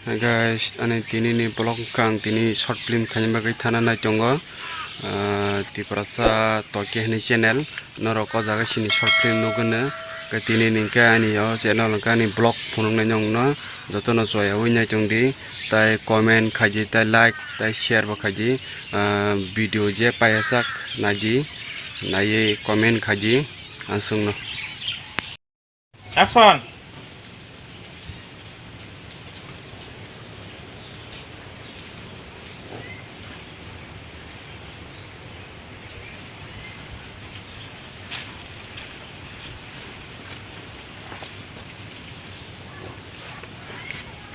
Hai guys, ane tini ni blog kang tini short film kanya bagai thana na tongo ti prasa toke ni channel noro ko jaga sini short film nugana ke tini ni ka ani yo channel ka ni blog phunung na nyong no joto no soya unya chongdi tai comment khaji tai like tai share ba khaji video je payasak naji naye comment khaji ansung no Action.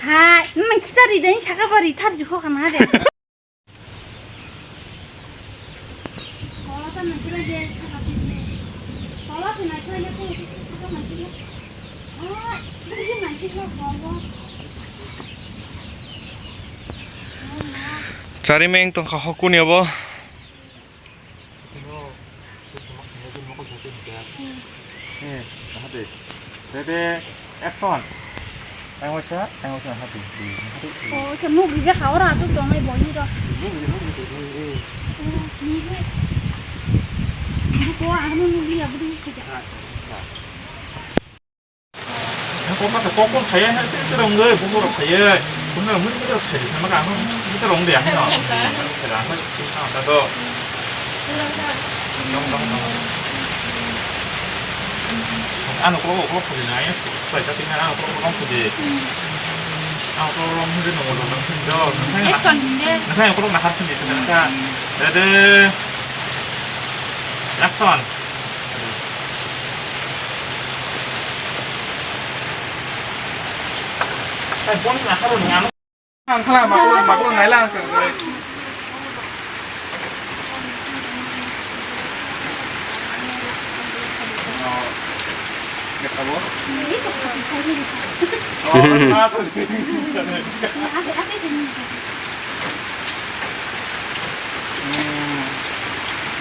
하, 엄마 기다리더니 잠깐만 이탈이 더 가나래. 올라가면 그래도 잠깐만네. 올라가면 그래도 잠깐만 지금. 아, 이게 많지가 봐봐. 짜리맹 또 하꾸니 여보. Ready, action. Anh happy. 어, 저 목이 왜 가오라 좀 너무 멀리다. 누구 아는 누구야 우리 그자. Có mà có con thấy hay cái đồng người cũng có thấy cũng là mất cái thấy thì mà càng cái đồng đẹp nhở phải làm hết ta cơ ăn có phần này phải cho tiếng ăn có phần gì ăn có không biết nó nó không cho nó thấy có lúc nào hát gì thì nó ra để action cái bốn là haru ngắn hàng mặc luôn này là rồi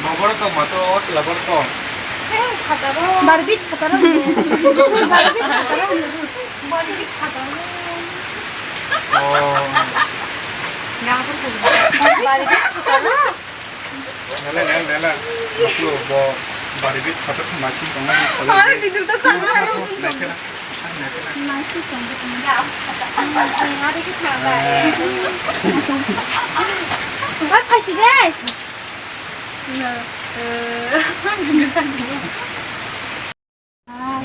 먹을까 뭐또 라버거 마르빗 가다라. 내가 뭐 마리빗 가서 마치 정말 아, 니들도 가라. 맛이 정말. 마르빗 가라. 누가 타시대?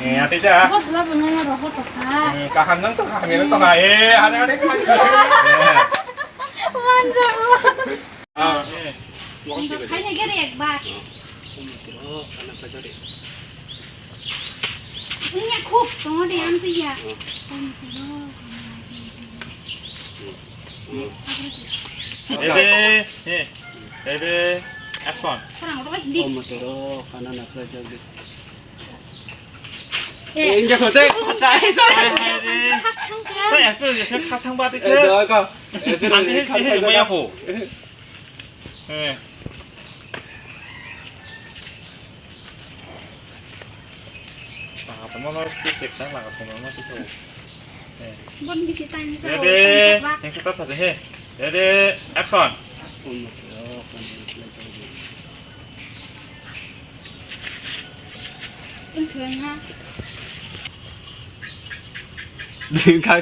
nè tí chưa Có sữa bún nó rồi có cả. cả hành nó tất hàng nó tất hàng anh đi 완전. খাই না গেলে একবার 그냥 콕 동아리 안 뜨야. 레디 액션 사랑 어디 니? omotoro kana na kla jagdi 예. inja khote khata cái S sẽ khá thăng ba tí chứ rồi con ăn thì hết mấy hổ nó tiếp đang là của nó tiếp tục 뭔 빛이 땅이 레디 행사 따서 해 레디 액션 omotoro kana na kla jagdi 좀 조용하. Kha